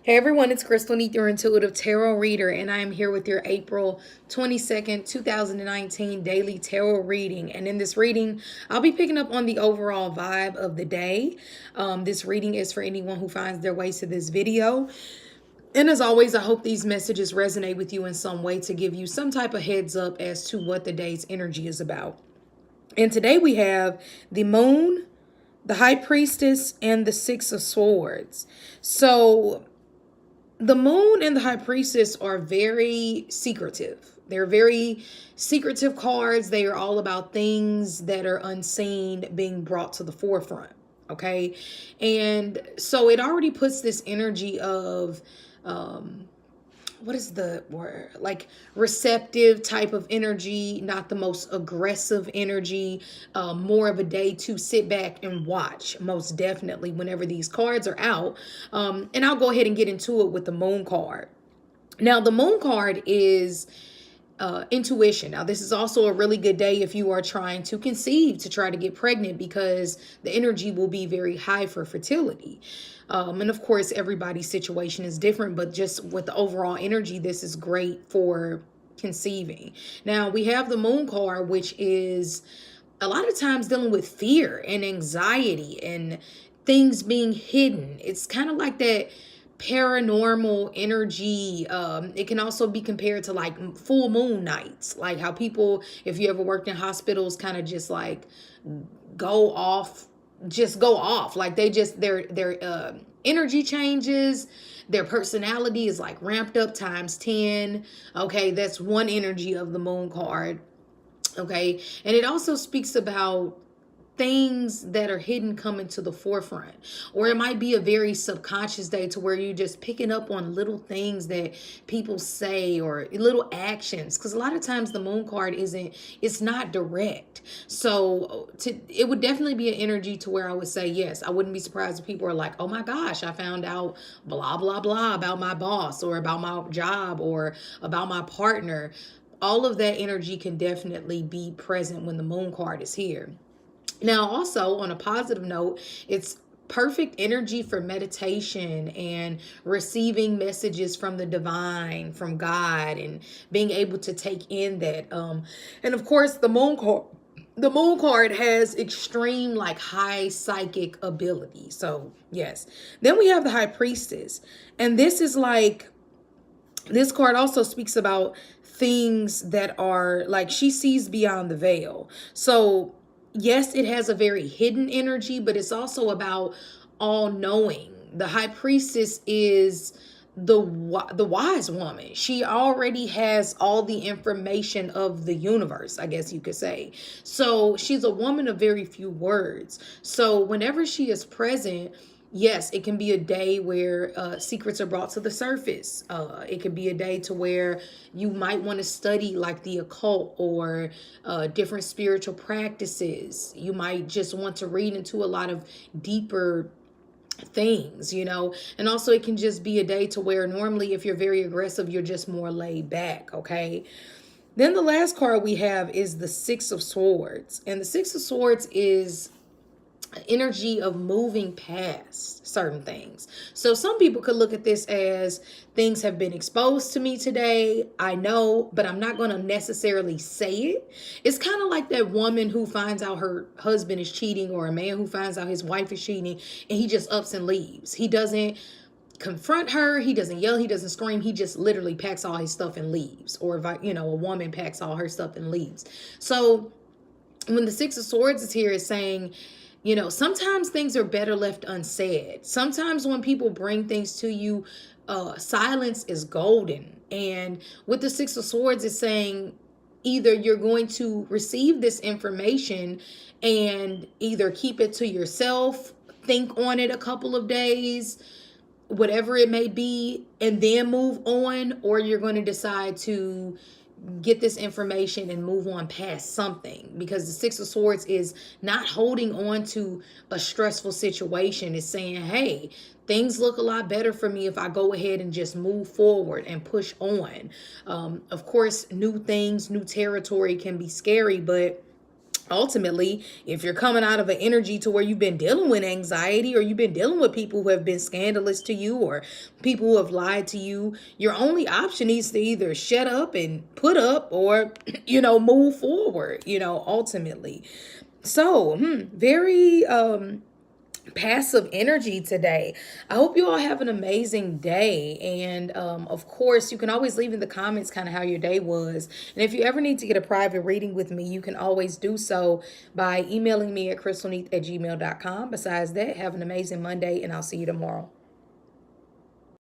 Hey everyone, it's Crystal Neat, your intuitive tarot reader, and I am here with your April 22nd, 2019 daily tarot reading. And in this reading, I'll be picking up on the overall vibe of the day. This reading is for anyone who finds their way to this video. And as always, I hope these messages resonate with you in some way to give you some type of heads up as to what the day's energy is about. And today we have the Moon, the High Priestess, and the Six of Swords. So the Moon and the High Priestess are very secretive. They're very secretive cards. They are all about things that are unseen being brought to the forefront. Okay. And so it already puts this energy of, what is the word, like receptive type of energy, not the most aggressive energy, more of a day to sit back and watch, most definitely, whenever these cards are out. And I'll go ahead and get into it with the Moon card. Now the Moon card is intuition. Now, this is also a really good day if you are trying to conceive, to try to get pregnant, because the energy will be very high for fertility. And of course, everybody's situation is different, but just with the overall energy, this is great for conceiving. Now, we have the Moon card, which is a lot of times dealing with fear and anxiety and things being hidden. It's kind of like that paranormal energy. It can also be compared to like full moon nights, like how people, if you ever worked in hospitals, kind of just like go off, like they just their energy changes, their personality is like ramped up times 10. Okay, that's one energy of the Moon card. Okay, and it also speaks about things that are hidden coming to the forefront, or it might be a very subconscious day to where you're just picking up on little things that people say or little actions, because a lot of times the Moon card it's not direct. So it would definitely be an energy to where I would say, yes, I wouldn't be surprised if people are like, oh my gosh, I found out blah blah blah about my boss or about my job or about my partner. All of that energy can definitely be present when the Moon card is here. Now, also on a positive note, it's perfect energy for meditation and receiving messages from the divine, from God, and being able to take in that. And of course, the Moon card has extreme, like, high psychic ability. So yes. Then we have the High Priestess, and this card also speaks about things that are like she sees beyond the veil. So yes, it has a very hidden energy, but it's also about all knowing. The High Priestess is the wise woman. She already has all the information of the universe, I guess you could say. So she's a woman of very few words. So whenever she is present, yes, it can be a day where secrets are brought to the surface. It could be a day to where you might want to study like the occult or different spiritual practices. You might just want to read into a lot of deeper things. And also it can just be a day to where normally if you're very aggressive, you're just more laid back. Okay. Then the last card we have is the Six of Swords. And the Six of Swords is energy of moving past certain things. So some people could look at this as things have been exposed to me today. I know, but I'm not going to necessarily say it. It's kind of like that woman who finds out her husband is cheating, or a man who finds out his wife is cheating, and he just ups and leaves. He doesn't confront her, he doesn't yell, he doesn't scream, he just literally packs all his stuff and leaves. Or if a woman packs all her stuff and leaves. So when the Six of Swords is here, it's saying, sometimes things are better left unsaid. Sometimes when people bring things to you, silence is golden. And with the Six of Swords, it's saying either you're going to receive this information and either keep it to yourself, think on it a couple of days, whatever it may be, and then move on, or you're going to decide to get this information and move on past something, because the Six of Swords is not holding on to a stressful situation. It's saying, hey, things look a lot better for me if I go ahead and just move forward and push on. Of course, new things, new territory can be scary, but ultimately, if you're coming out of an energy to where you've been dealing with anxiety, or you've been dealing with people who have been scandalous to you, or people who have lied to you, your only option is to either shut up and put up, or move forward, ultimately. So very passive energy today. I hope you all have an amazing day. And of course, you can always leave in the comments kind of how your day was. And if you ever need to get a private reading with me, you can always do so by emailing me at crystalneath@gmail.com. Besides that, have an amazing Monday, and I'll see you tomorrow.